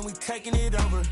and we taking it over.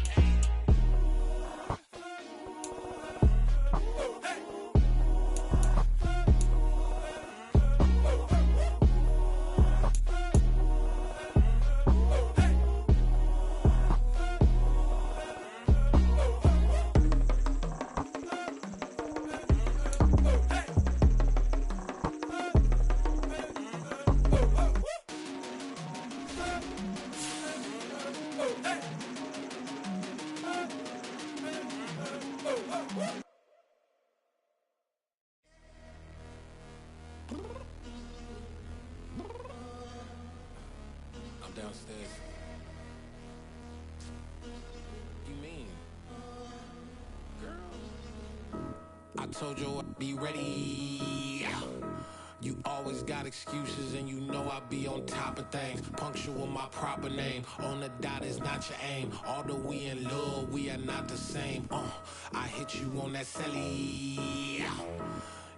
I'm downstairs. You mean? Girl, I told you I'd be ready. You always got excuses and you know I be on top of things. Punctual my proper name. On the dot is not your aim. Although we in love, we are not the same. I hit you on that celly.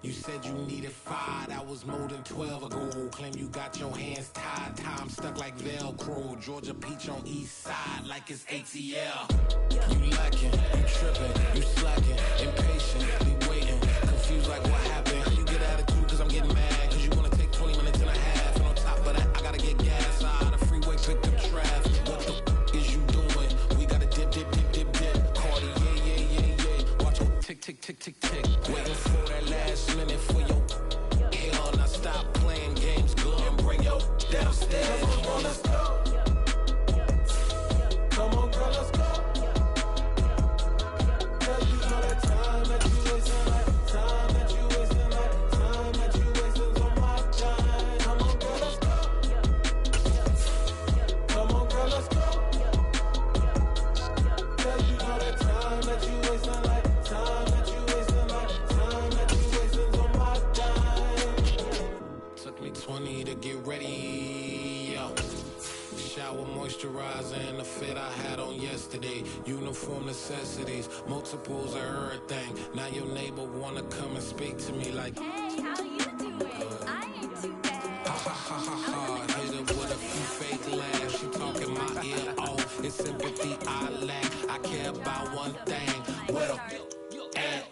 You said you needed 5, that was more than 12 ago. Claim you got your hands tied, time stuck like Velcro. Georgia Peach on east side like it's ATL. You lacking, you tripping, you slacking, impatient, be waiting, confused like what happened. How you get attitude cause I'm getting mad, cause you wanna take 20 minutes and a half. And on top of that, I gotta get gas out of the freeway, pick up traffic. What the is you doing? We gotta dip, Cardi, yeah. Watch your tick, waiting for that last minute for your hell. Now stop playing games, go and bring your downstairs. Come on, let's go. Come on, girl, let's go. Cause you know that time that you wasting, like time that you wasting, like time that you wasting on my time. Come on, girl, let's go. Come on, girl, let's go. Cause you know that time that you wasting, like time that you wasting, like time that you wasting on my time. Took me 20 to get ready, yo. Shower, moisturizer, and the fit I had on yesterday. Uniform necessities, multiples of everything. Now your neighbor wanna come and speak to me like, hey, how you doing? I ain't too bad. ha. Hit her with a few fake laughs. She talking my ear off. It's sympathy I lack. I care about one thing. What a at.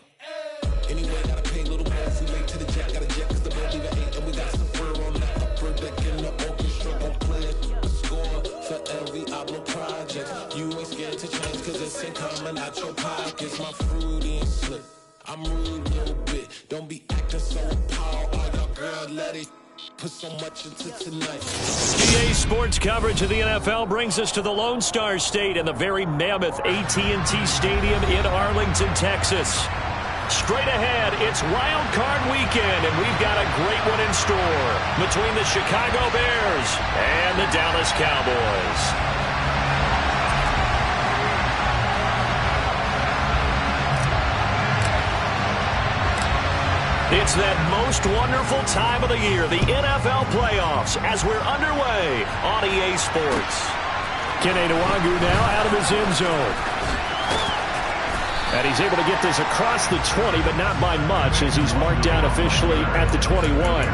Anyway, gotta pay a little more if we late to the jet. Got a jet cause the boat even ate. And we got some fur on the upper deck in the orchestra. Gon' play a score for every Oblo project. You ain't scared to change cause it's ain't coming out your pockets. My fruity and slip. I'm rude a little bit. Don't be acting so appalled. All y'all girl, let it put so much into tonight. EA Sports coverage of the NFL brings us to the Lone Star State and the very mammoth AT&T Stadium in Arlington, Texas. Straight ahead, it's Wild Card Weekend, and we've got a great one in store between the Chicago Bears and the Dallas Cowboys. It's that most wonderful time of the year, the NFL playoffs, as we're underway on EA Sports. Kene Nwangwu now out of his end zone. And he's able to get this across the 20, but not by much, as he's marked down officially at the 21.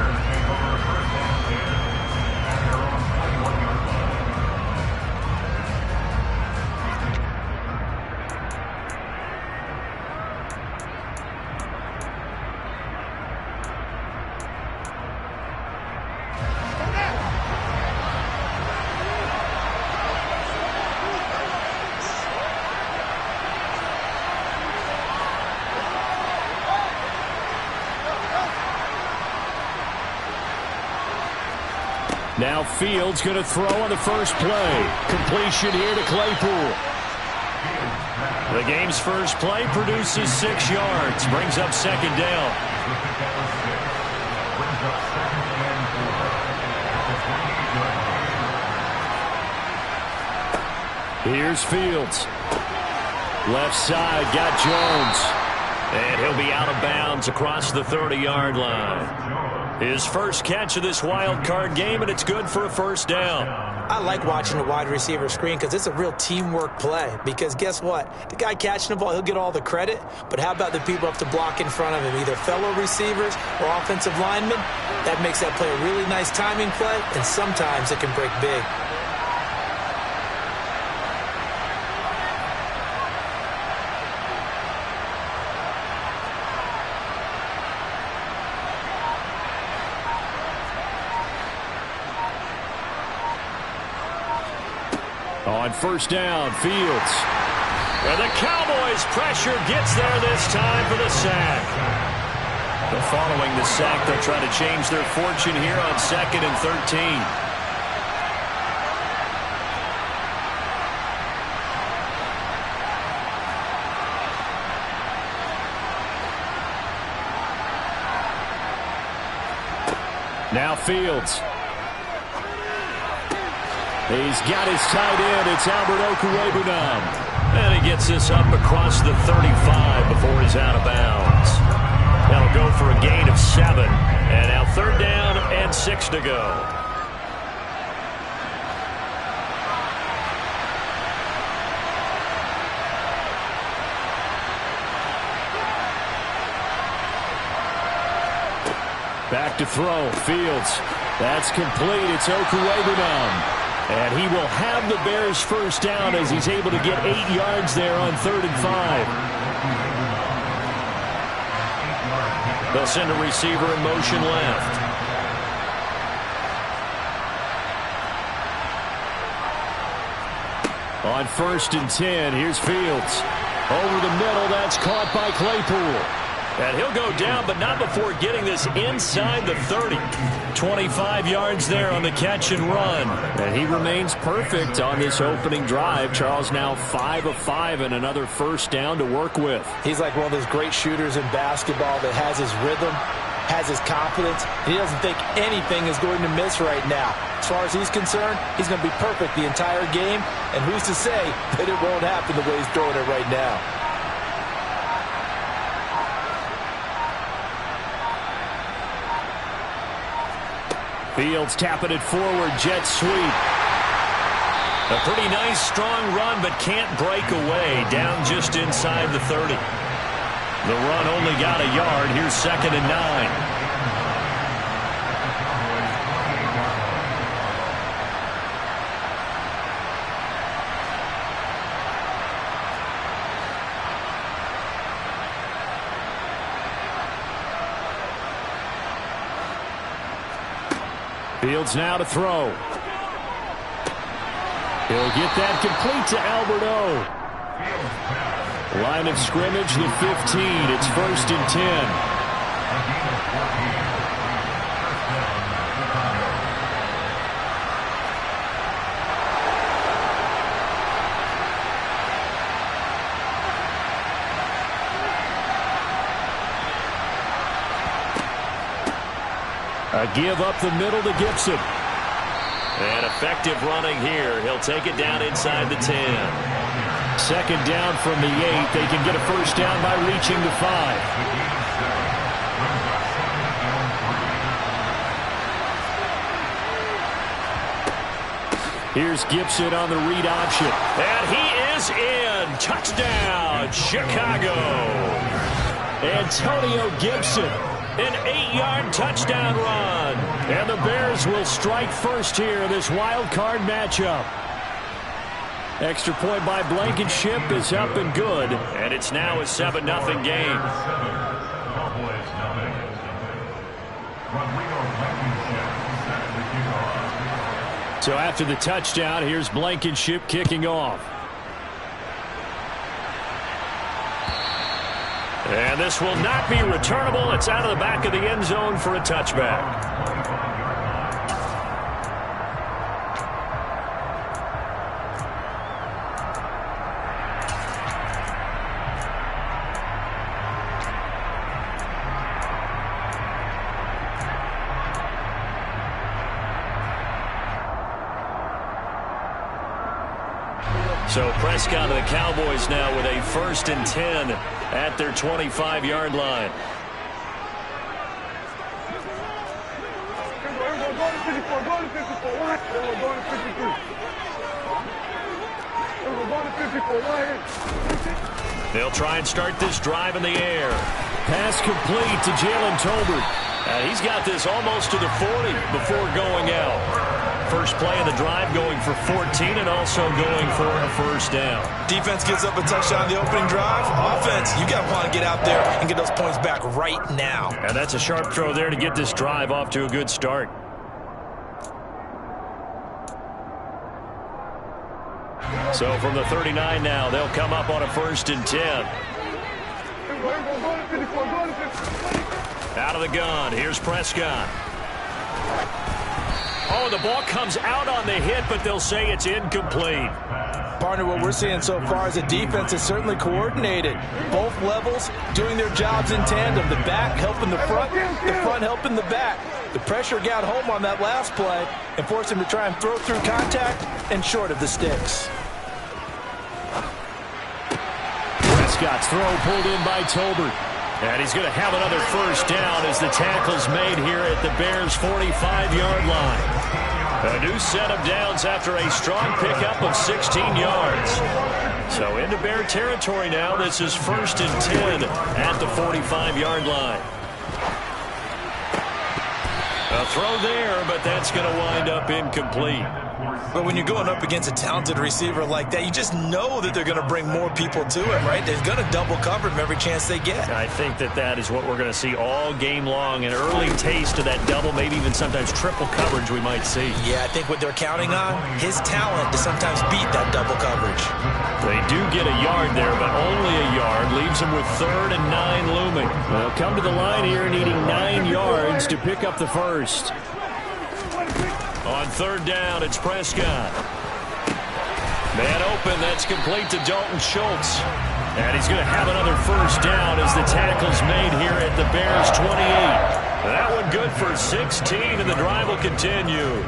Now Fields going to throw on the first play. Completion here to Claypool. The game's first play produces 6 yards. Brings up second down. Here's Fields. Left side, got Jones. And he'll be out of bounds across the 30-yard line. His first catch of this wild card game, and it's good for a first down. I like watching the wide receiver screen because it's a real teamwork play. Because guess what? The guy catching the ball, he'll get all the credit. But how about the people up to block in front of him, either fellow receivers or offensive linemen? That makes that play a really nice timing play, and sometimes it can break big. On first down, Fields. And the Cowboys' pressure gets there this time for the sack. But following the sack, they'll try to change their fortune here on 2nd and 13. Now Fields. He's got his tight end. It's Albert Okwuegbunam. And he gets this up across the 35 before he's out of bounds. That'll go for a gain of 7. And now 3rd down and 6 to go. Back to throw. Fields. That's complete. It's Okwuegbunam. And he will have the Bears' first down as he's able to get 8 yards there on 3rd and 5. They'll send a receiver in motion left. On 1st and 10, here's Fields. Over the middle, that's caught by Claypool. And he'll go down, but not before getting this inside the 30. 25 yards there on the catch and run. And he remains perfect on this opening drive. Charles now 5 of 5 and another first down to work with. He's like one of those great shooters in basketball that has his rhythm, has his confidence, and he doesn't think anything is going to miss right now. As far as he's concerned, he's going to be perfect the entire game, and who's to say that it won't happen the way he's throwing it right now. Fields tapping it forward, jet sweep. A pretty nice, strong run, but can't break away. Down just inside the 30. The run only got a yard. Here's 2nd and 9. Fields now to throw. He'll get that complete to Albert O. Line of scrimmage, the 15. It's 1st and 10. A give up the middle to Gibson. And effective running here. He'll take it down inside the 10. 2nd down from the 8. They can get a first down by reaching the 5. Here's Gibson on the read option. And he is in. Touchdown, Chicago. Antonio Gibson. An 8-yard touchdown run. And the Bears will strike first here in this wild card matchup. Extra point by Blankenship is up and good. And it's now a 7-0 game. So after the touchdown, here's Blankenship kicking off. And this will not be returnable. It's out of the back of the end zone for a touchback. So Prescott and the Cowboys now with a 1st and 10 at their 25-yard line. They'll try and start this drive in the air. Pass complete to Jalen Tolbert. And he's got this almost to the 40 before going out. First play of the drive going for 14 and also going for a first down. Defense gives up a touchdown the opening drive. Offense, you got to want to get out there and get those points back right now. And that's a sharp throw there to get this drive off to a good start. So from the 39 now, they'll come up on a 1st and 10. Out of the gun, here's Prescott. Oh, the ball comes out on the hit, but they'll say it's incomplete. Partner, what we're seeing so far is the defense is certainly coordinated. Both levels doing their jobs in tandem. The back helping the front helping the back. The pressure got home on that last play and forced him to try and throw through contact and short of the sticks. Prescott's throw pulled in by Tolbert. And he's going to have another 1st down as the tackle's made here at the Bears' 45-yard line. A new set of downs after a strong pickup of 16 yards. So into Bear territory now. This is 1st and 10 at the 45-yard line. A throw there, but that's going to wind up incomplete. But when you're going up against a talented receiver like that, you just know that they're going to bring more people to him, right? They're going to double cover him every chance they get. I think that is what we're going to see all game long. An early taste of that double, maybe even sometimes triple coverage we might see. Yeah, I think what they're counting on, his talent to sometimes beat that double coverage. They do get a yard there, but only a yard. Leaves them with 3rd and 9 looming. They'll come to the line here needing 9 yards to pick up the 1st. On 3rd down, it's Prescott. Man open, that's complete to Dalton Schultz. And he's going to have another 1st down as the tackle's made here at the Bears' 28. That one good for 16, and the drive will continue.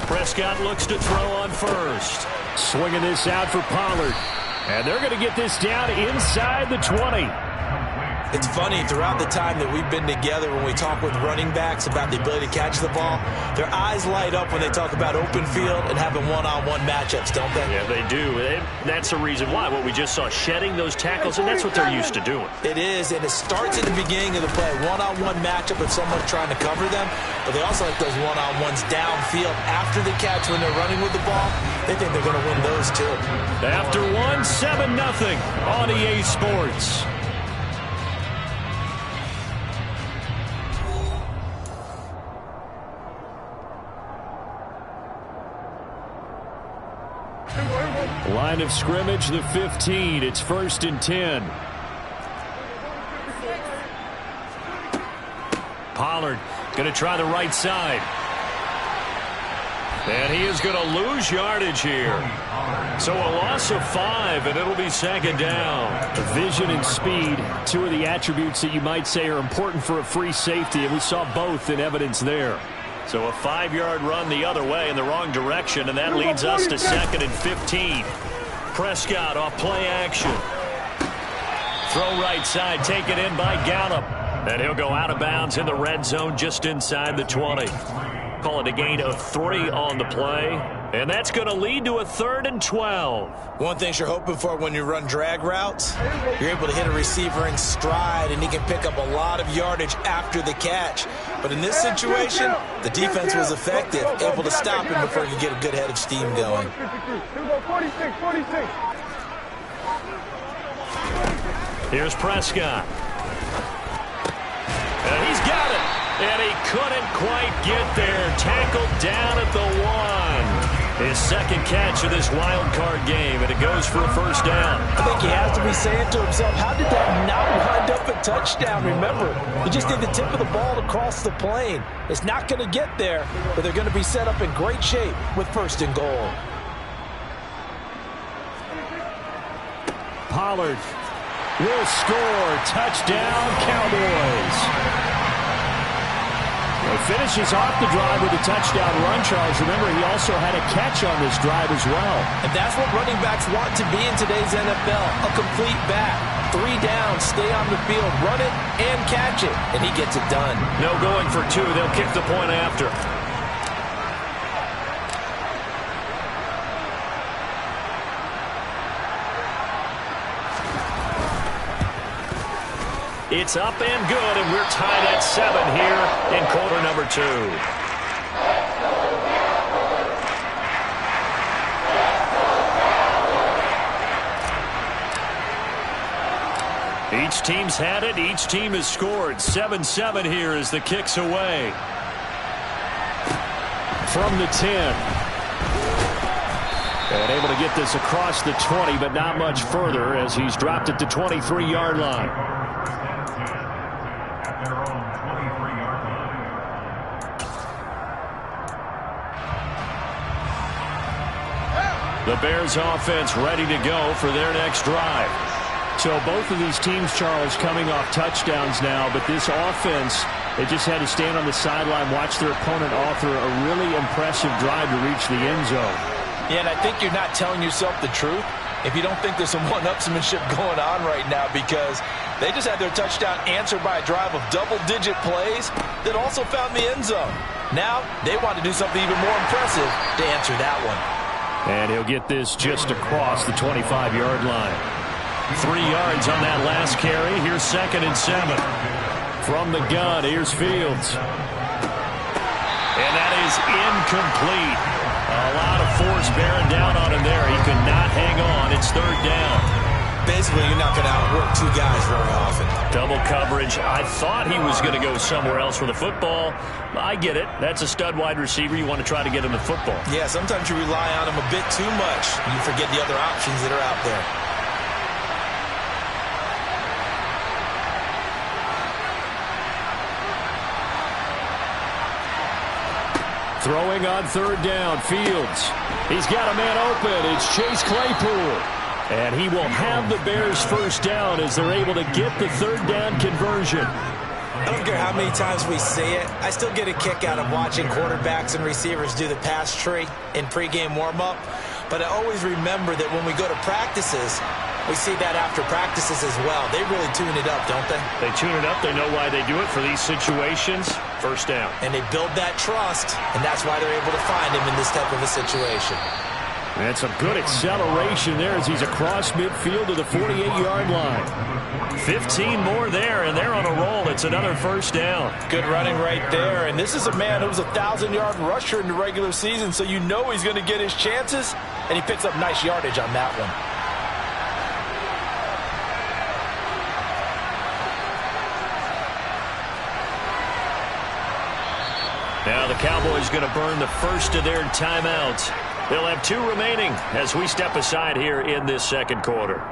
Prescott looks to throw on 1st. Swinging this out for Pollard. And they're going to get this down inside the 20. It's funny, throughout the time that we've been together, when we talk with running backs about the ability to catch the ball, their eyes light up when they talk about open field and having one-on-one matchups, don't they? Yeah, they do. That's the reason why. What we just saw, shedding those tackles, and that's what they're used to doing. It is, and it starts at the beginning of the play. One-on-one matchup with someone trying to cover them, but they also like those one-on-ones downfield after the catch when they're running with the ball. They think they're going to win those, too. After 7-0 on EA Sports. Line of scrimmage, the 15. It's 1st and 10. Pollard going to try the right side. And he is going to lose yardage here. So a loss of 5, and it'll be 2nd down. Vision and speed, 2 of the attributes that you might say are important for a free safety, and we saw both in evidence there. So a 5-yard run the other way in the wrong direction, and that leads us to 2nd and 15. Prescott off play action. Throw right side, taken in by Gallup. And he'll go out of bounds in the red zone just inside the 20. Call it a gain of 3 on the play. And that's going to lead to a 3rd and 12. One thing you're hoping for when you run drag routes, you're able to hit a receiver in stride, and he can pick up a lot of yardage after the catch. But in this situation, the defense was effective, able to stop him before he could get a good head of steam going. Here's Prescott. And he's got it. And he couldn't quite get there. Tackled down at the 1. His 2nd catch of this wild card game, and it goes for a 1st down. I think he has to be saying to himself, how did that not wind up a touchdown? Remember, he just did the tip of the ball to cross the plane. It's not going to get there, but they're going to be set up in great shape with 1st and goal. Pollard will score. Touchdown, Cowboys. He finishes off the drive with a touchdown run, Charles. Remember, he also had a catch on this drive as well. And that's what running backs want to be in today's NFL, a complete back. 3 downs, stay on the field, run it, and catch it, and he gets it done. No going for 2. They'll kick the point after. It's up and good, and we're tied at 7 here in quarter number 2. He Each team's had it. Each team has scored. 7-7 here as the kick's away. From the 10. And able to get this across the 20, but not much further as he's dropped it to 23-yard line. The Bears offense ready to go for their next drive. So both of these teams, Charles, coming off touchdowns now, but this offense, they just had to stand on the sideline, watch their opponent author a really impressive drive to reach the end zone. Yeah, and I think you're not telling yourself the truth if you don't think there's some one-upsmanship going on right now, because they just had their touchdown answered by a drive of double-digit plays that also found the end zone. Now they want to do something even more impressive to answer that one. And he'll get this just across the 25-yard line. 3 yards on that last carry. Here's 2nd and 7. From the gun, here's Fields. And that is incomplete. A lot of force bearing down on him there. He could not hang on. It's 3rd down. Basically, you're not going to outwork two guys very often. Double coverage. I thought he was going to go somewhere else with the football. I get it. That's a stud wide receiver. You want to try to get him the football. Yeah, sometimes you rely on him a bit too much. You forget the other options that are out there. Throwing on 3rd down, Fields. He's got a man open. It's Chase Claypool. And he will have the Bears 1st down as they're able to get the 3rd down conversion. I don't care how many times we see it. I still get a kick out of watching quarterbacks and receivers do the pass tree in pregame warm-up. But I always remember that when we go to practices, we see that after practices as well. They really tune it up, don't they? They tune it up. They know why they do it for these situations. 1st down. And they build that trust, and that's why they're able to find him in this type of a situation. And some good acceleration there as he's across midfield to the 48-yard line. 15 more there, and they're on a roll. It's another 1st down. Good running right there. And this is a man who was a 1,000-yard rusher in the regular season, so you know he's going to get his chances, and he picks up nice yardage on that one. Now the Cowboys going to burn the first of their timeouts. They'll have 2 remaining as we step aside here in this 2nd quarter.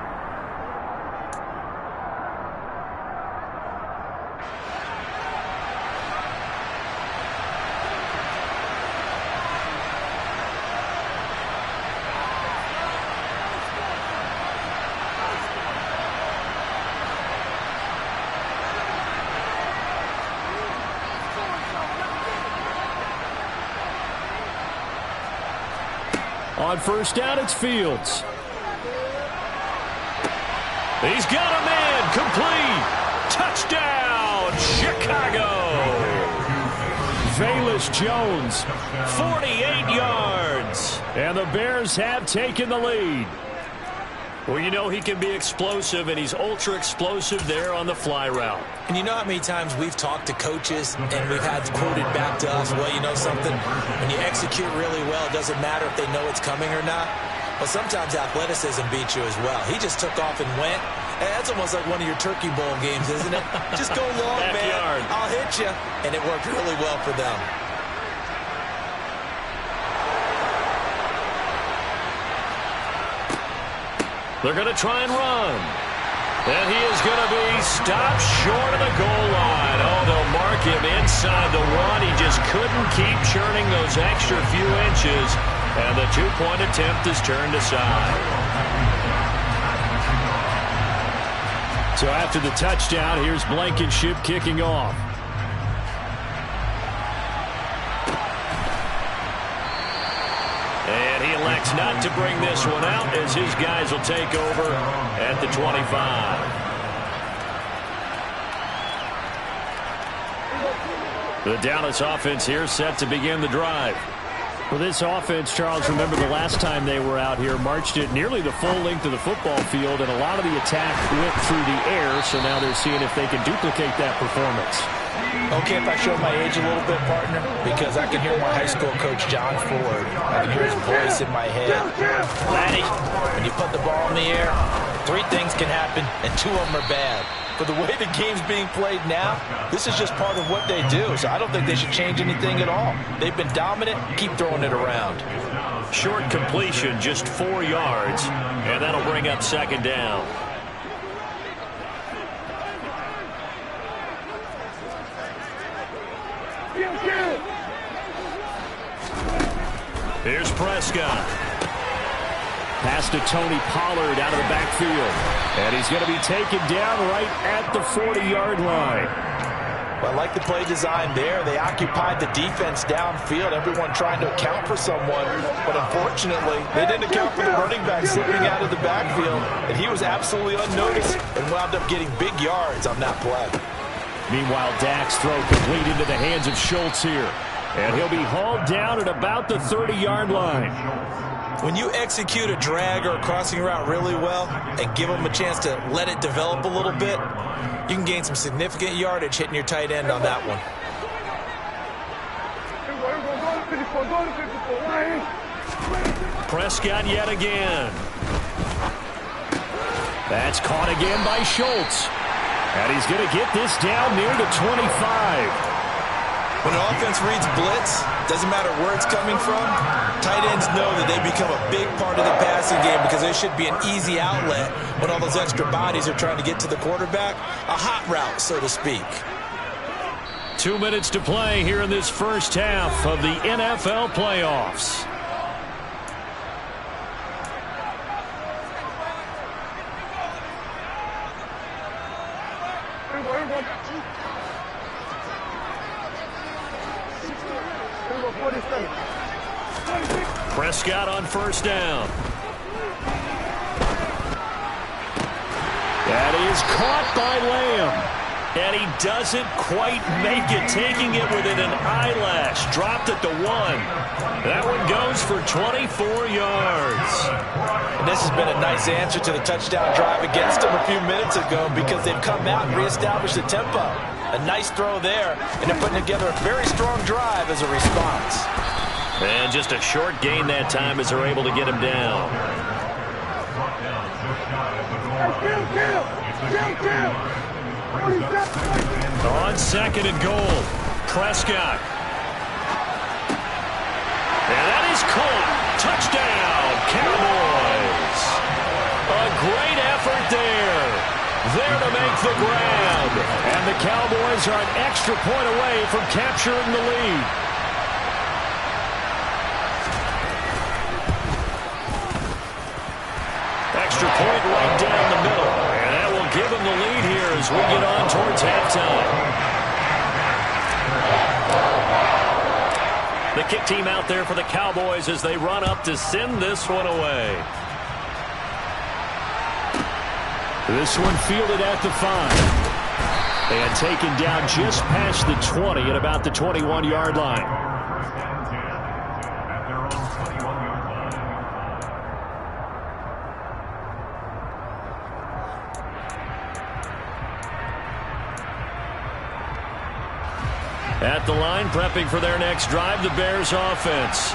On 1st down, it's Fields. He's got a man. Complete. Touchdown, Chicago. Velus Jones, 48 yards. And the Bears have taken the lead. Well, you know he can be explosive, and he's ultra-explosive there on the fly route. And you know how many times we've talked to coaches and we've had quoted back to us, well, you know something? When you execute really well, it doesn't matter if they know it's coming or not. But sometimes athleticism beats you as well. He just took off and went. And that's almost like one of your Turkey Bowl games, isn't it? Just go long, Backyard. man. I'll hit you. And it worked really well for them. They're going to try and run. And he is going to be stopped short of the goal line. Oh, they'll mark him inside the 1. He just couldn't keep churning those extra few inches. And the 2-point attempt is turned aside. So after the touchdown, here's Blankenship kicking off. And he elects not to bring this one out as his guys will take over at the 25. The Dallas offense here set to begin the drive. Well, this offense, Charles, remember the last time they were out here, marched it nearly the full length of the football field, and a lot of the attack went through the air, so now they're seeing if they can duplicate that performance. Okay, if I show my age a little bit, partner, because I can hear my high school coach, John Ford. I can hear his voice in my head. Laddie, when you put the ball in the air, 3 things can happen, and 2 of them are bad. for the way the game's being played now, this is just part of what they do. So I don't think they should change anything at all. They've been dominant. Keep throwing it around. Short completion, just 4 yards, and that'll bring up second down. Here's Prescott. Pass to Tony Pollard out of the backfield. And he's going to be taken down right at the 40-yard line. Well, I like the play design there. They occupied the defense downfield, everyone trying to account for someone. But unfortunately, they didn't account for the running back slipping out of the backfield. And he was absolutely unnoticed and wound up getting big yards on that play. Meanwhile, Dak's throw complete into the hands of Schultz here. And he'll be hauled down at about the 30-yard line. When you execute a drag or a crossing route really well and give them a chance to let it develop a little bit, you can gain some significant yardage hitting your tight end on that one. Prescott yet again. That's caught again by Schultz. And he's going to get this down near the 25. When an offense reads blitz, doesn't matter where it's coming from, tight ends know that they become a big part of the passing game because there should be an easy outlet when all those extra bodies are trying to get to the quarterback. A hot route, so to speak. 2 minutes to play here in this first half of the NFL playoffs. Prescott on first down. That is caught by Lamb. And he doesn't quite make it, taking it within an eyelash. Dropped at the 1. That one goes for 24 yards. And this has been a nice answer to the touchdown drive against them a few minutes ago because they've come out and reestablished the tempo. A nice throw there, and they're putting together a very strong drive as a response. And just a short gain that time as they're able to get him down. On second and goal, Prescott. And that is caught. Touchdown, Cowboys. A great effort there. There to make the grab. And the Cowboys are an extra point away from capturing the lead. Extra point right down the middle. And that will give them the lead here as we get on towards halftime. The kick team out there for the Cowboys as they run up to send this one away. This one fielded at the 5. And taken down just past the 20 at about the 21-yard line. At the line, prepping for their next drive, the Bears offense.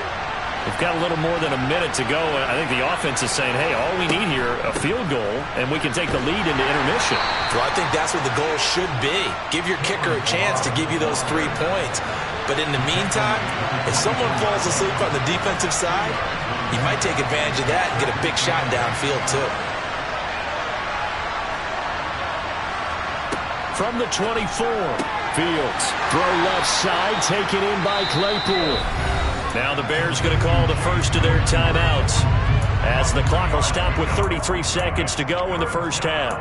We've got a little more than a minute to go. I think the offense is saying, hey, all we need here, a field goal, and we can take the lead into intermission. Well, I think that's what the goal should be. Give your kicker a chance to give you those 3 points. But in the meantime, if someone falls asleep on the defensive side, you might take advantage of that and get a big shot downfield, too. From the 24, Fields. Throw left side, taken in by Claypool. Now the Bears going to call the first of their timeouts as the clock will stop with 33 seconds to go in the first half.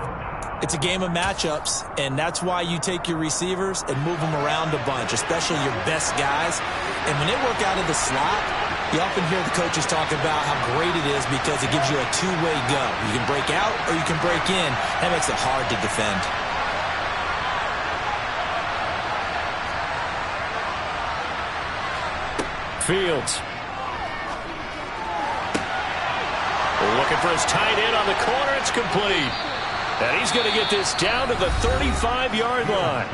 It's a game of matchups, and that's why you take your receivers and move them around a bunch, especially your best guys. And when they work out of the slot, you often hear the coaches talk about how great it is because it gives you a two-way go. You can break out or you can break in. That makes it hard to defend. Fields. Looking for his tight end on the corner. It's complete. And he's going to get this down to the 35-yard line.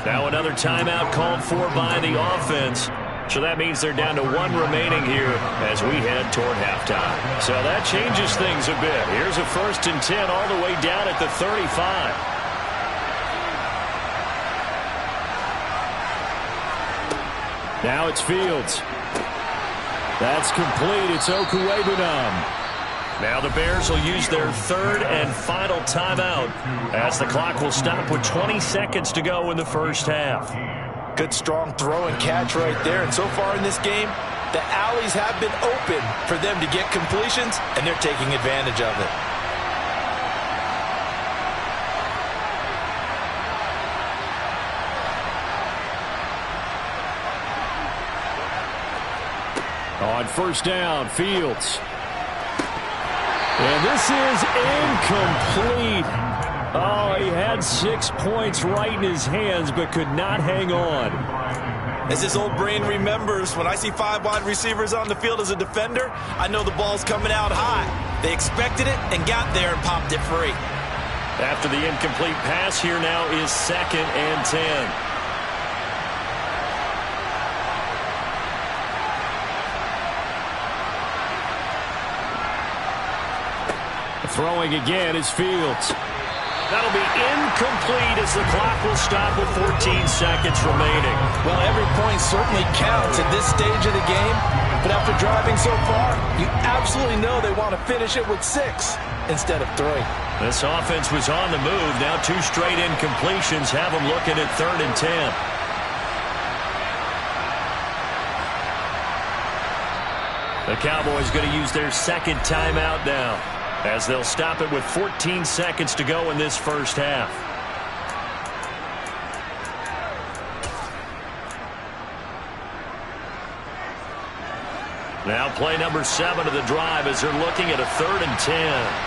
Now another timeout called for by the offense. So that means they're down to 1 remaining here as we head toward halftime. So that changes things a bit. Here's a 1st and 10 all the way down at the 35. Now it's Fields. That's complete. It's Okuwebunam. Now the Bears will use their third and final timeout as the clock will stop with 20 seconds to go in the first half. Good strong throw and catch right there. And so far in this game, the alleys have been open for them to get completions, and they're taking advantage of it. On first down, Fields. And this is incomplete. Oh, he had 6 points right in his hands, but could not hang on. As his old brain remembers, when I see 5 wide receivers on the field as a defender, I know the ball's coming out high. They expected it and got there and popped it free. After the incomplete pass, here now is 2nd and 10. Throwing again is Fields. That'll be incomplete as the clock will stop with 14 seconds remaining. Well, every point certainly counts at this stage of the game, but after driving so far, you absolutely know they want to finish it with 6 instead of 3. This offense was on the move. Now 2 straight incompletions have them looking at 3rd and 10. The Cowboys going to use their second timeout now, as they'll stop it with 14 seconds to go in this first half. Now play number 7 of the drive as they're looking at a 3rd and 10.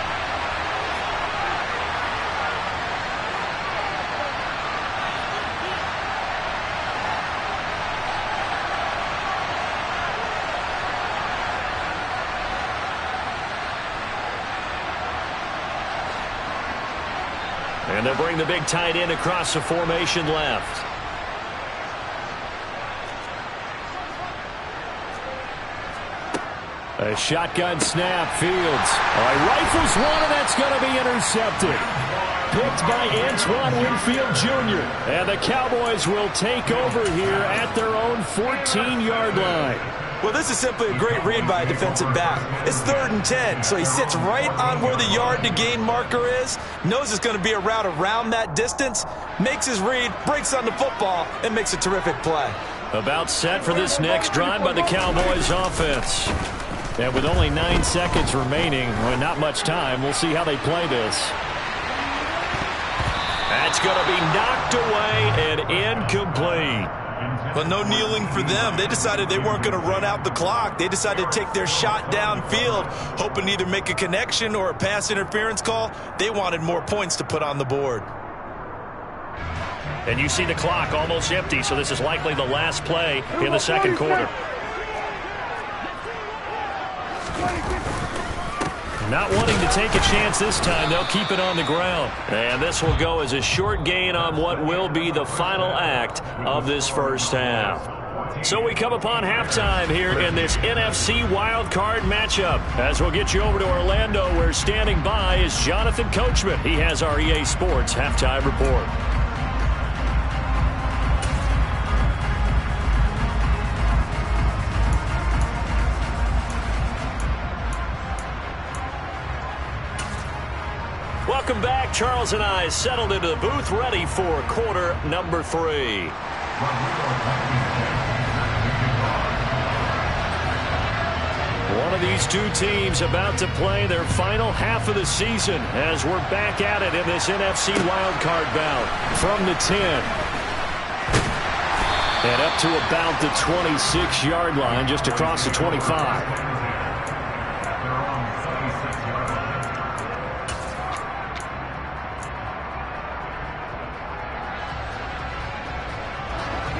And they'll bring the big tight end across the formation left. A shotgun snap, Fields. Rifles one, and that's going to be intercepted. Picked by Antoine Winfield Jr. And the Cowboys will take over here at their own 14-yard line. Well, this is simply a great read by a defensive back. It's 3rd and 10, so he sits right on where the yard-to-gain marker is, knows it's going to be a route around that distance, makes his read, breaks on the football, and makes a terrific play. About set for this next drive by the Cowboys offense. And with only 9 seconds remaining, well, not much time, we'll see how they play this. That's going to be knocked away and incomplete. But no kneeling for them. They decided they weren't going to run out the clock. They decided to take their shot downfield, hoping to either make a connection or a pass interference call. They wanted more points to put on the board. And you see the clock almost empty, so this is likely the last play in the second quarter. Not wanting to take a chance this time, they'll keep it on the ground. And this will go as a short gain on what will be the final act of this first half. So we come upon halftime here in this NFC wildcard matchup. As we'll get you over to Orlando, where standing by is Jonathan Coachman. He has our EA Sports halftime report. Welcome back. Charles and I settled into the booth, ready for quarter number 3. One of these two teams about to play their final half of the season as we're back at it in this NFC wildcard bout. From the 10. And up to about the 26-yard line, just across the 25.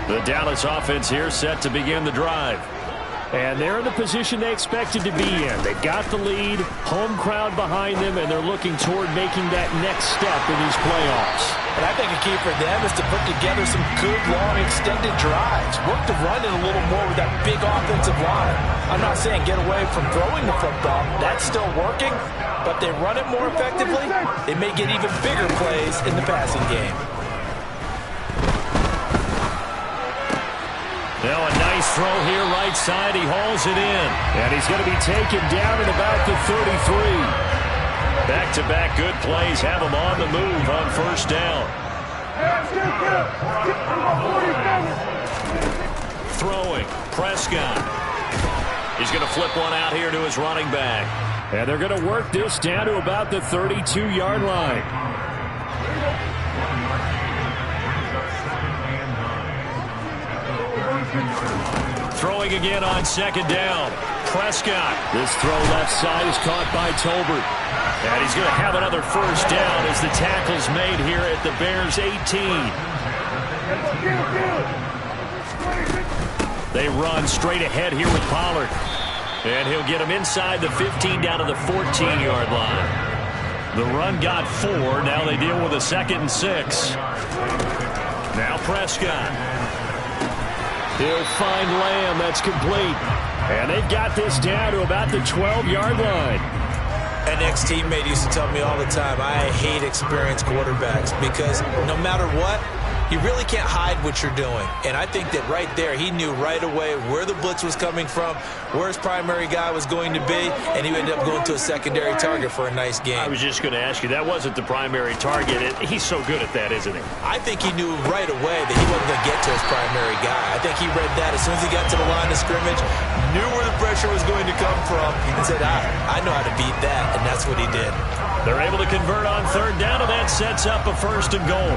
The Dallas offense here set to begin the drive. And they're in the position they expected to be in. They've got the lead, home crowd behind them, and they're looking toward making that next step in these playoffs. And I think a key for them is to put together some good, long, extended drives. Work the run in a little more with that big offensive line. I'm not saying get away from throwing the football. That's still working. But they run it more effectively, they may get even bigger plays in the passing game. Now a nice throw here right side. He hauls it in. And he's going to be taken down at about the 33. Back-to-back good plays have him on the move on first down. Throwing. Prescott. He's going to flip one out here to his running back. And they're going to work this down to about the 32-yard line. Throwing again on second down. Prescott. This throw left side is caught by Tolbert. And he's going to have another first down as the tackle's made here at the Bears' 18. They run straight ahead here with Pollard. And he'll get him inside the 15 down to the 14-yard line. The run got 4. Now they deal with a 2nd and 6. Now Prescott. He'll find Lamb. That's complete. And they've got this down to about the 12-yard line. An ex-teammate used to tell me all the time, I hate experienced quarterbacks because no matter what, you really can't hide what you're doing. And I think that right there, he knew right away where the blitz was coming from, where his primary guy was going to be, and he ended up going to a secondary target for a nice game. I was just going to ask you, that wasn't the primary target. He's so good at that, isn't he? I think he knew right away that he wasn't going to get to his primary guy. I think he read that as soon as he got to the line of scrimmage, knew where the pressure was going to come from, and said, I know how to beat that, and that's what he did. They're able to convert on third down, and that sets up a 1st and goal.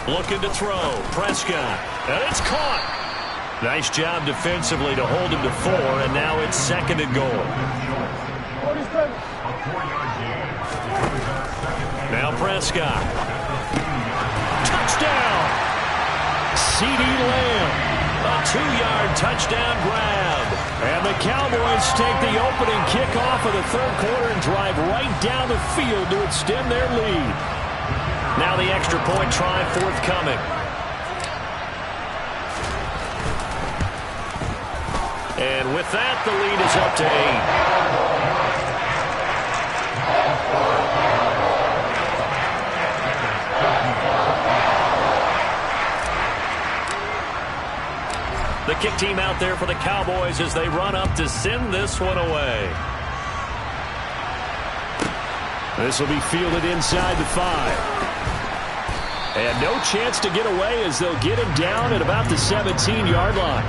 Looking to throw. Prescott. And it's caught. Nice job defensively to hold him to 4, and now it's 2nd and goal. Now Prescott. Touchdown! CeeDee Lamb. A 2-yard touchdown grab. And the Cowboys take the opening kickoff of the 3rd quarter and drive right down the field to extend their lead. Now the extra point try forthcoming. And with that, the lead is up to 8. The kick team out there for the Cowboys as they run up to send this one away. This will be fielded inside the 5. And no chance to get away as they'll get him down at about the 17-yard line.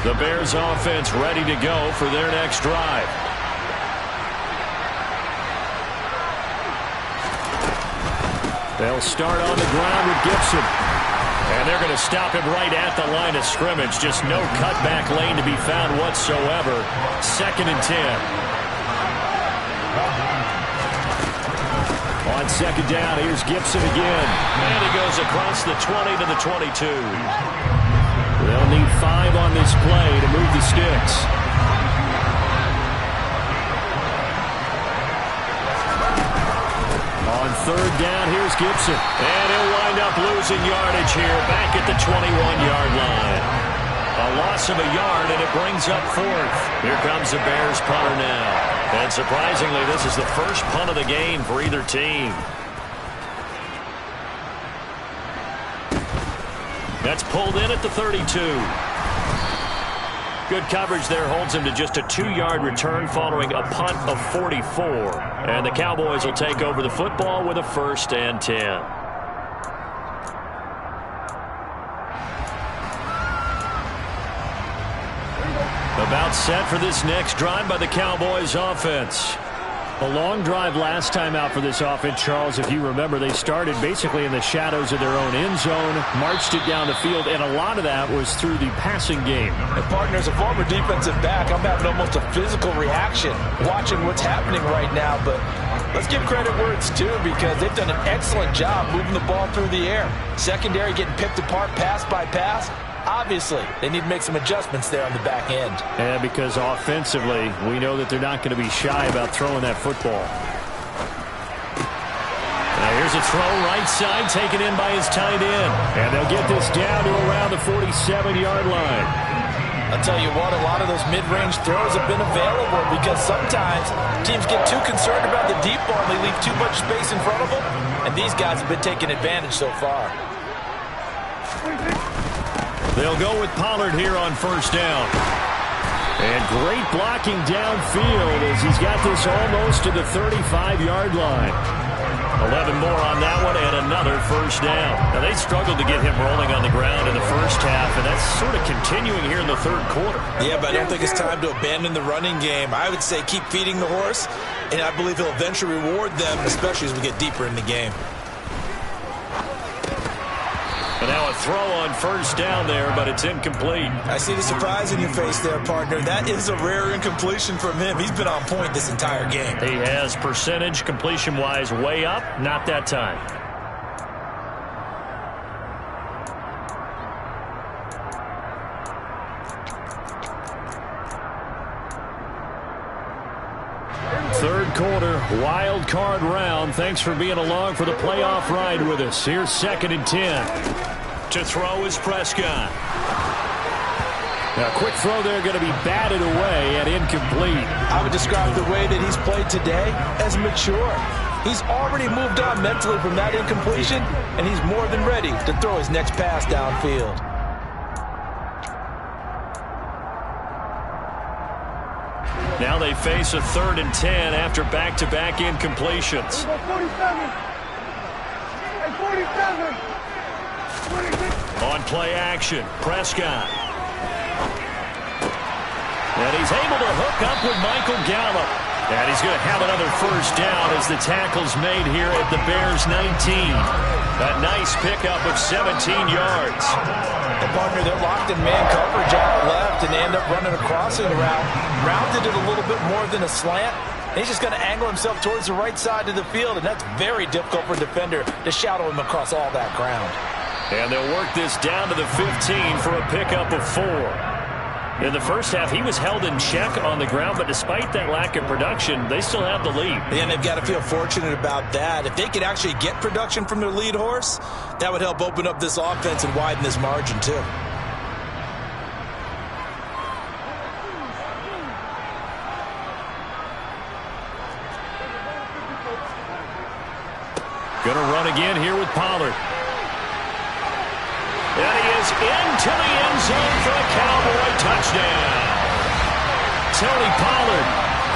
The Bears offense ready to go for their next drive. They'll start on the ground with Gibson. And they're going to stop him right at the line of scrimmage. Just no cutback lane to be found whatsoever. 2nd and 10. On 2nd down, here's Gibson again. And he goes across the 20 to the 22. They'll need 5 on this play to move the sticks. On 3rd down, here's Gibson. And he'll wind up losing yardage here back at the 21-yard line. A loss of a yard, and it brings up 4th. Here comes the Bears punter now. And surprisingly, this is the first punt of the game for either team. That's pulled in at the 32. Good coverage there holds him to just a 2-yard return following a punt of 44. And the Cowboys will take over the football with a 1st and 10. About set for this next drive by the Cowboys offense. A long drive last time out for this offense, Charles. If you remember, they started basically in the shadows of their own end zone, marched it down the field, and a lot of that was through the passing game. And partner, as a former defensive back, I'm having almost a physical reaction watching what's happening right now. But let's give credit where it's due because they've done an excellent job moving the ball through the air. Secondary getting picked apart pass by pass. Obviously, they need to make some adjustments there on the back end. And because offensively, we know that they're not going to be shy about throwing that football. Now here's a throw right side taken in by his tight end. And they'll get this down to around the 47-yard line. I'll tell you what, a lot of those mid-range throws have been available because sometimes teams get too concerned about the deep ball and they leave too much space in front of them. And these guys have been taking advantage so far. They'll go with Pollard here on first down. And great blocking downfield as he's got this almost to the 35-yard line. 11 more on that one and another first down. Now, they struggled to get him rolling on the ground in the first half, and that's sort of continuing here in the third quarter. Yeah, but I don't think it's time to abandon the running game. I would say keep feeding the horse, and I believe he'll eventually reward them, especially as we get deeper in the game. And now a throw on first down there, but it's incomplete. I see the surprise in your face there, partner. That is a rare incompletion from him. He's been on point this entire game. He has percentage completion-wise way up, not that time. Third quarter, wild card round. Thanks for being along for the playoff ride with us. Here's 2nd and 10. To throw is Prescott. Now, quick throw there going to be batted away and incomplete. I would describe the way that he's played today as mature. He's already moved on mentally from that incompletion, and he's more than ready to throw his next pass downfield. Now they face a 3rd and 10 after back-to-back incompletions. 47. On play action, Prescott. And he's able to hook up with Michael Gallup. And he's going to have another first down as the tackle's made here at the Bears 19. A nice pickup of 17 yards. The partner, they're locked in man coverage out left, and they end up running a crossing route. Rounded it a little bit more than a slant. He's just going to angle himself towards the right side of the field, and that's very difficult for a defender to shadow him across all that ground. And they'll work this down to the 15 for a pickup of 4. In the first half, he was held in check on the ground, but despite that lack of production, they still have the lead. And they've got to feel fortunate about that. If they could actually get production from their lead horse, that would help open up this offense and widen this margin too. Going to run again here with Pollard. And he is into the end zone for a Cowboy touchdown. Tony Pollard,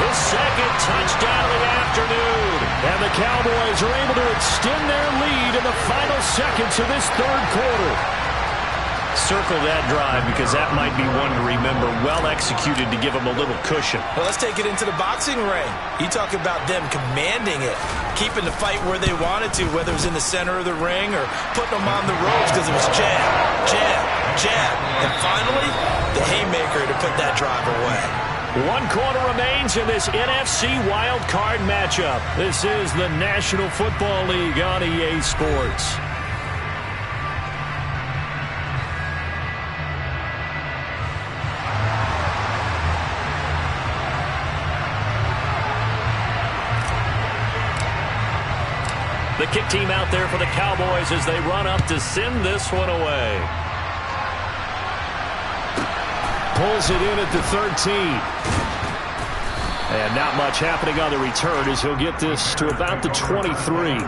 his 2nd touchdown of the afternoon. And the Cowboys are able to extend their lead in the final seconds of this 3rd quarter. Circle that drive because that might be one to remember. Well executed to give them a little cushion. Well, let's take it into the boxing ring. You talk about them commanding it, keeping the fight where they wanted to, whether it was in the center of the ring or putting them on the ropes because it was jab, jab, jab. And finally, the haymaker to put that drive away. 1 quarter remains in this NFC wild card matchup. This is the National Football League on EA Sports. The kick team out there for the Cowboys as they run up to send this one away. Pulls it in at the 13. And not much happening on the return as he'll get this to about the 23.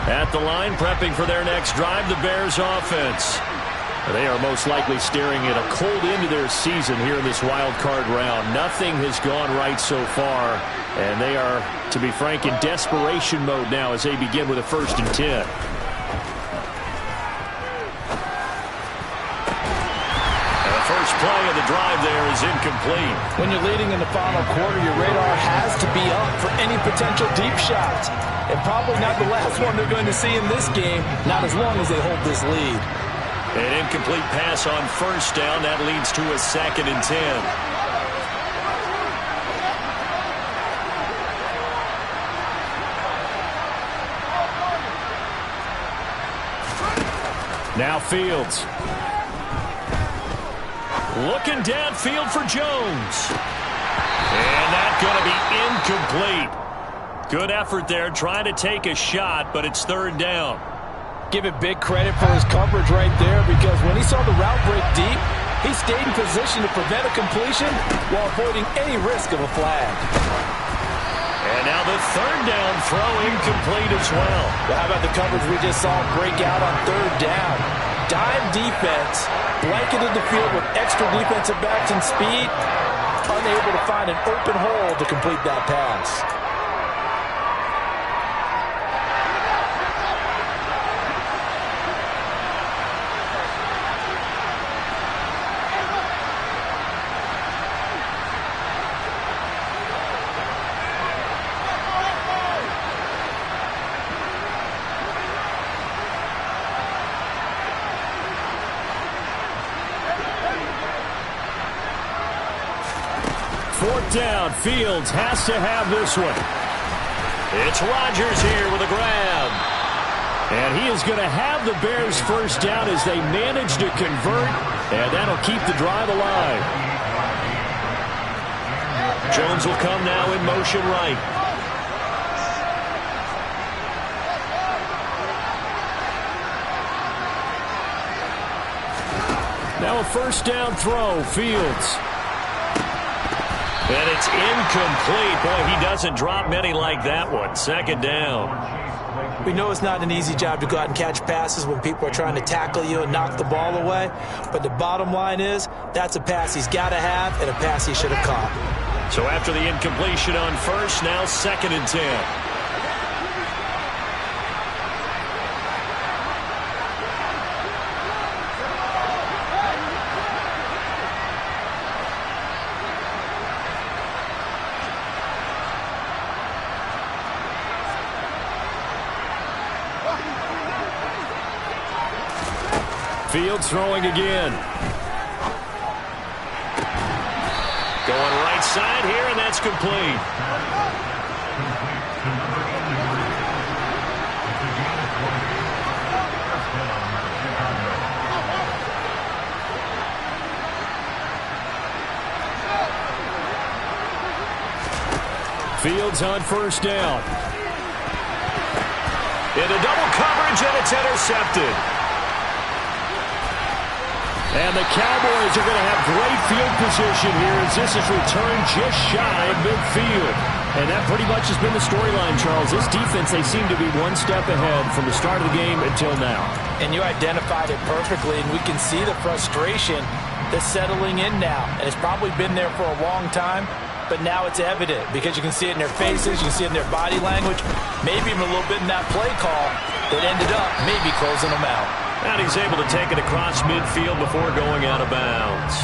At the line, prepping for their next drive, the Bears offense. They are most likely staring at a cold end to their season here in this wild card round. Nothing has gone right so far, and they are, to be frank, in desperation mode now as they begin with a 1st and 10. And the first play of the drive there is incomplete. When you're leading in the final quarter, your radar has to be up for any potential deep shots. And probably not the last one they're going to see in this game, not as long as they hold this lead. An incomplete pass on first down. That leads to a 2nd and 10. Now Fields. Looking downfield for Jones. And that's going to be incomplete. Good effort there trying to take a shot, but it's third down. Give it big credit for his coverage right there, because when he saw the route break deep, he stayed in position to prevent a completion while avoiding any risk of a flag. And now the third down throw incomplete as well. How about the coverage we just saw break out on third down? Dime defense, blanketed the field with extra defensive backs and speed, unable to find an open hole to complete that pass. Fourth down. Fields has to have this one. It's Rodgers here with a grab. And he is going to have the Bears first down as they manage to convert, and that'll keep the drive alive. Jones will come now in motion right. Now a first down throw. Fields. And it's incomplete. Boy, he doesn't drop many like that one. Second down. We know it's not an easy job to go out and catch passes when people are trying to tackle you and knock the ball away. But the bottom line is, that's a pass he's got to have and a pass he should have caught. So after the incompletion on first, now 2nd and 10. Fields throwing again. Going right side here, and that's complete. Fields on first down. Into double coverage, and it's intercepted. And the Cowboys are going to have great field position here as this is returned just shy of midfield. And that pretty much has been the storyline, Charles. This defense, they seem to be one step ahead from the start of the game until now. And you identified it perfectly, and we can see the frustration that's settling in now. And it's probably been there for a long time, but now it's evident because you can see it in their faces, you can see it in their body language, maybe even a little bit in that play call that ended up maybe closing them out. And he's able to take it across midfield before going out of bounds.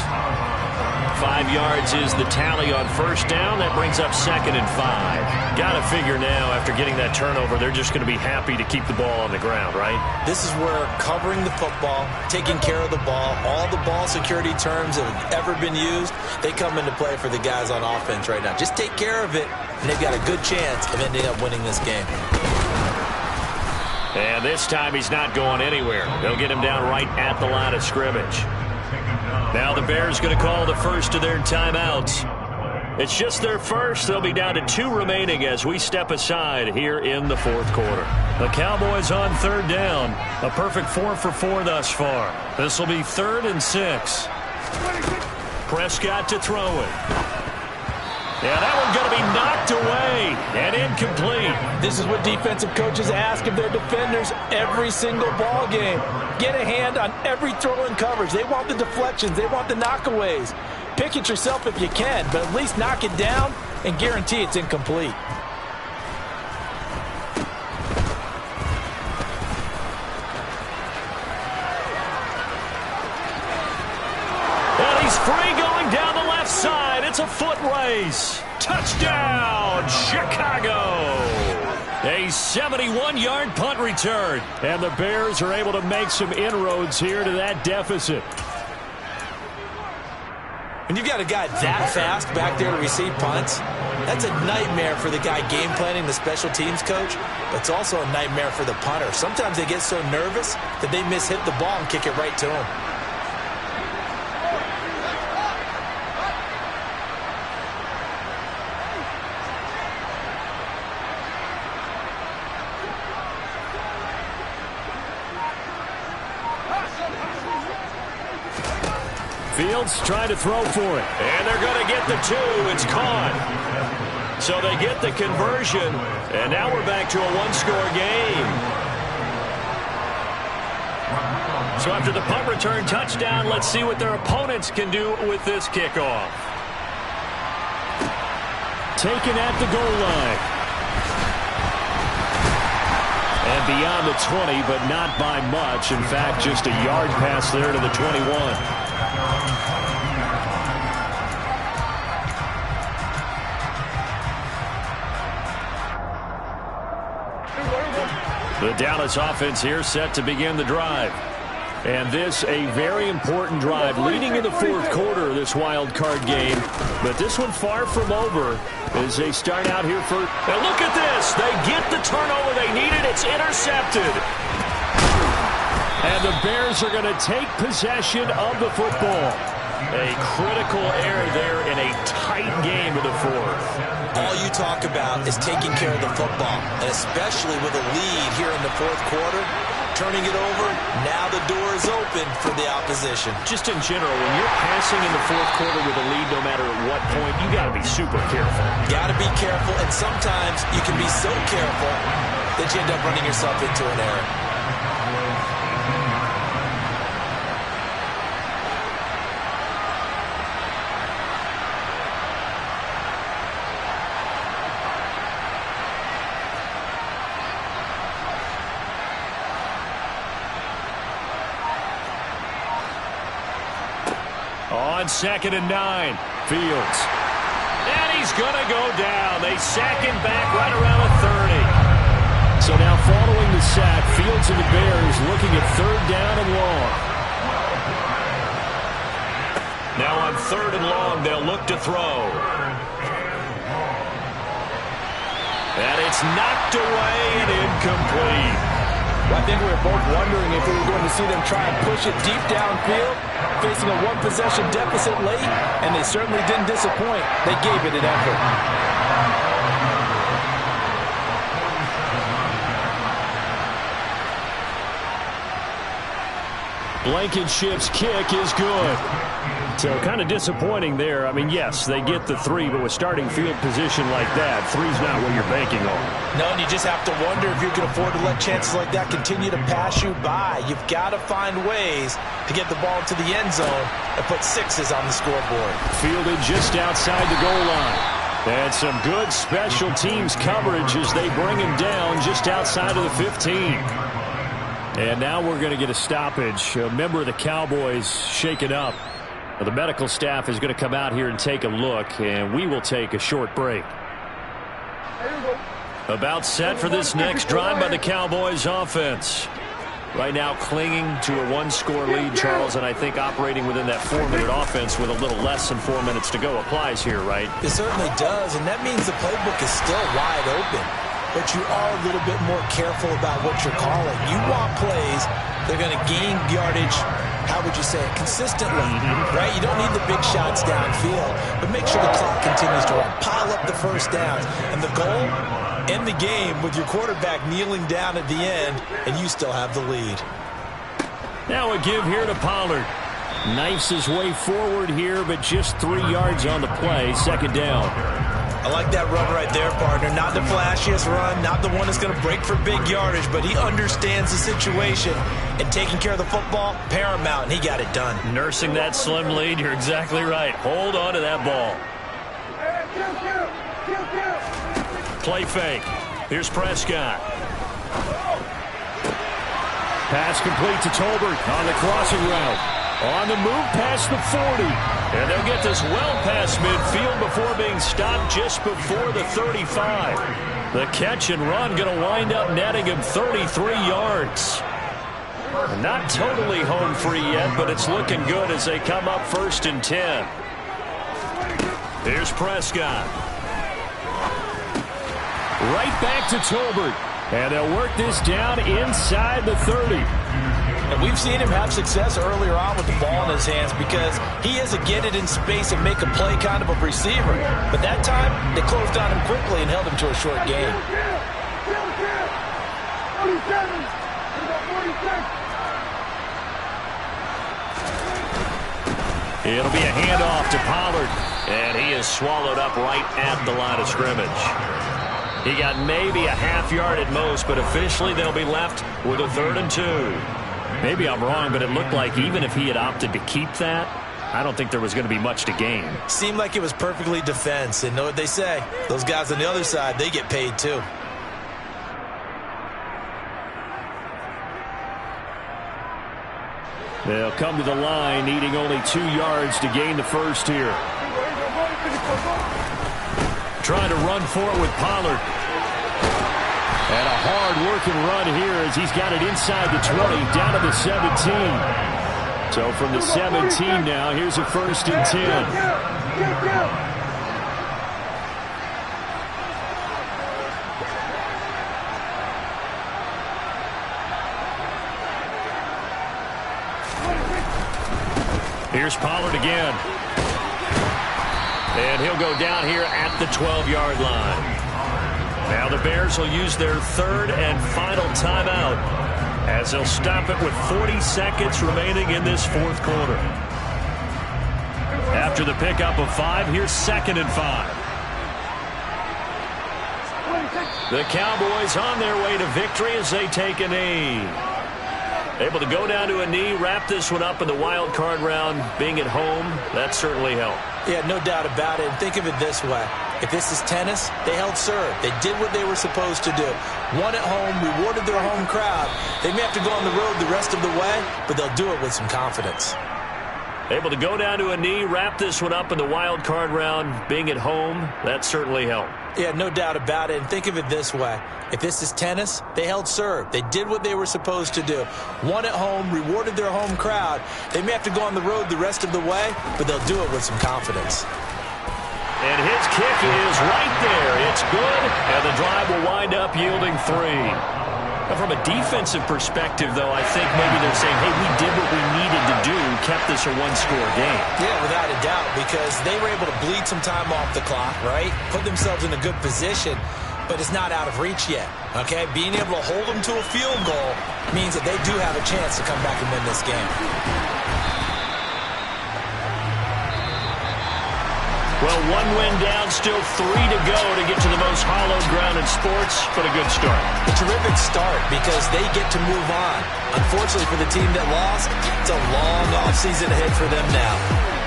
5 yards is the tally on first down. That brings up 2nd and 5. Got to figure now, after getting that turnover, they're just going to be happy to keep the ball on the ground, right? This is where covering the football, taking care of the ball, all the ball security terms that have ever been used, they come into play for the guys on offense right now. Just take care of it, and they've got a good chance of ending up winning this game. And this time he's not going anywhere. They'll get him down right at the line of scrimmage. Now the Bears going to call the first of their timeouts. It's just their first. They'll be down to 2 remaining as we step aside here in the fourth quarter. The Cowboys on third down. A perfect 4 for 4 thus far. This will be 3rd and 6. Prescott to throw it. Yeah, that one's going to be knocked away and incomplete. This is what defensive coaches ask of their defenders every single ball game. Get a hand on every throw in coverage. They want the deflections. They want the knockaways. Pick it yourself if you can, but at least knock it down and guarantee it's incomplete. And he's free going down the left side. It's a foot race. Touchdown, Chicago. A 71-yard punt return. And the Bears are able to make some inroads here to that deficit. When you've got a guy that fast back there to receive punts, that's a nightmare for the guy game planning, the special teams coach, but it's also a nightmare for the punter. Sometimes they get so nervous that they hit the ball and kick it right to him. Fields trying to throw for it. And they're going to get the 2. It's caught. So they get the conversion. And now we're back to a one-score game. So after the punt return touchdown, let's see what their opponents can do with this kickoff. Taken at the goal line. And beyond the 20, but not by much. In fact, just a yard pass there to the 21. The Dallas offense here set to begin the drive. And this a very important drive leading in the fourth quarter of this wild card game. But this one far from over as they start out here for... And look at this. They get the turnover they needed. It's intercepted. And the Bears are going to take possession of the football. A critical error there in a tight game of the fourth. All you talk about is taking care of the football, and especially with a lead here in the fourth quarter, turning it over, now the door is open for the opposition. Just in general, when you're passing in the fourth quarter with a lead, no matter at what point, you got to be super careful. Got to be careful, and sometimes you can be so careful that you end up running yourself into an error. On 2nd and 9, Fields. And he's going to go down. They sack him back right around the 30. So now following the sack, Fields and the Bears looking at 3rd down and long. Now on 3rd and long, they'll look to throw. And it's knocked away and incomplete. Well, I think we were both wondering if we were going to see them try and push it deep downfield, facing a one-possession deficit late, and they certainly didn't disappoint. They gave it an effort. Blankenship's kick is good. So kind of disappointing there. I mean, yes, they get the 3, but with starting field position like that, 3's not what you're banking on. No, and you just have to wonder if you can afford to let chances like that continue to pass you by. You've got to find ways to get the ball into the end zone and put 6s on the scoreboard. Fielded just outside the goal line. And some good special teams coverage as they bring him down just outside of the 15. And now we're going to get a stoppage. A member of the Cowboys shaken up. The medical staff is going to come out here and take a look, and we will take a short break. About set for this next drive by the Cowboys offense. Right now clinging to a 1-score lead, Charles, and I think operating within that 4-minute offense with a little less than 4 minutes to go applies here, right? It certainly does, and that means the playbook is still wide open. But you are a little bit more careful about what you're calling. You want plays that are going to gain yardage, how would you say it, consistently, right? You don't need the big shots downfield, but make sure the clock continues to run. Pile up the first downs. And the goal, end the game with your quarterback kneeling down at the end, and you still have the lead. Now a give here to Pollard. Knifes his way forward here, but just 3 yards on the play, 2nd down. I like that run right there, partner. Not the flashiest run, not the one that's going to break for big yardage, but he understands the situation, and taking care of the football, paramount, and he got it done. Nursing that slim lead, you're exactly right. Hold on to that ball. Play fake. Here's Prescott. Pass complete to Tolbert on the crossing route. On the move past the 40. And they'll get this well past midfield before being stopped just before the 35. The catch and run going to wind up netting him 33 yards. Not totally home free yet, but it's looking good as they come up 1st and 10. Here's Prescott. Right back to Tolbert. And they'll work this down inside the 30. And we've seen him have success earlier on with the ball in his hands because he is a get it in space and make a play kind of a receiver. But that time, they closed on him quickly and held him to a short gain. It'll be a handoff to Pollard, and he is swallowed up right at the line of scrimmage. He got maybe a half yard at most, but officially they'll be left with a 3rd and 2. Maybe I'm wrong, but it looked like even if he had opted to keep that, I don't think there was going to be much to gain. Seemed like it was perfectly defense, and know what they say. Those guys on the other side, they get paid too. They'll come to the line needing only 2 yards to gain the first here. Trying to run for it with Pollard. And a hard-working run here as he's got it inside the 20, down to the 17. So from the 17 now, here's a 1st and 10. Here's Pollard again. And he'll go down here at the 12-yard line. Now the Bears will use their 3rd and final timeout as they'll stop it with 40 seconds remaining in this 4th quarter. After the pickup of 5, here's 2nd and 5. The Cowboys on their way to victory as they take a knee. Able to go down to a knee, wrap this one up in the wild card round. Being at home, that certainly helped. Yeah, no doubt about it. And think of it this way. If this is tennis, they held serve. They did what they were supposed to do. Won at home, rewarded their home crowd. They may have to go on the road the rest of the way, but they'll do it with some confidence. Able to go down to a knee, wrap this one up in the wild card round. Being at home, that certainly helped. Yeah, no doubt about it. And think of it this way. If this is tennis, they held serve. They did what they were supposed to do. Won at home, rewarded their home crowd. They may have to go on the road the rest of the way, but they'll do it with some confidence. And his kick is right there. It's good, and the drive will wind up yielding 3. Now, from a defensive perspective, though, I think maybe they're saying, hey, we did what we needed to do, kept this a 1-score game. Yeah, without a doubt, because they were able to bleed some time off the clock, right? Put themselves in a good position, but it's not out of reach yet, okay? Being able to hold them to a field goal means that they do have a chance to come back and win this game. Well, 1 win down, still 3 to go to get to the most hallowed ground in sports, but a good start. A terrific start because they get to move on. Unfortunately for the team that lost, it's a long offseason ahead for them now.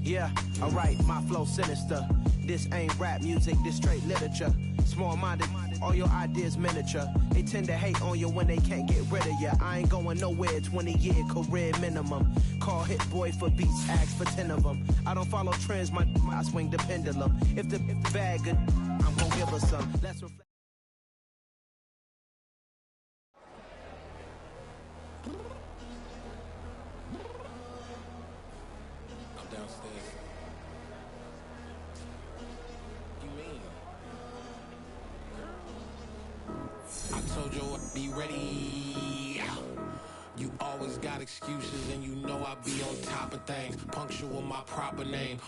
Yeah, alright, my flow sinister. This ain't rap music, this straight literature. Small-minded, all your ideas miniature. They tend to hate on you when they can't get rid of you. I ain't going nowhere, 20-year career minimum. Call Hit Boy for beats, ask for 10 of them. I don't follow trends, I swing the pendulum. If the bag good, I'm gonna give her some. Let's reflect. Downstairs. You mean? I told you I'd be ready. You always got excuses and you know I be on top of things. Punctual my proper name.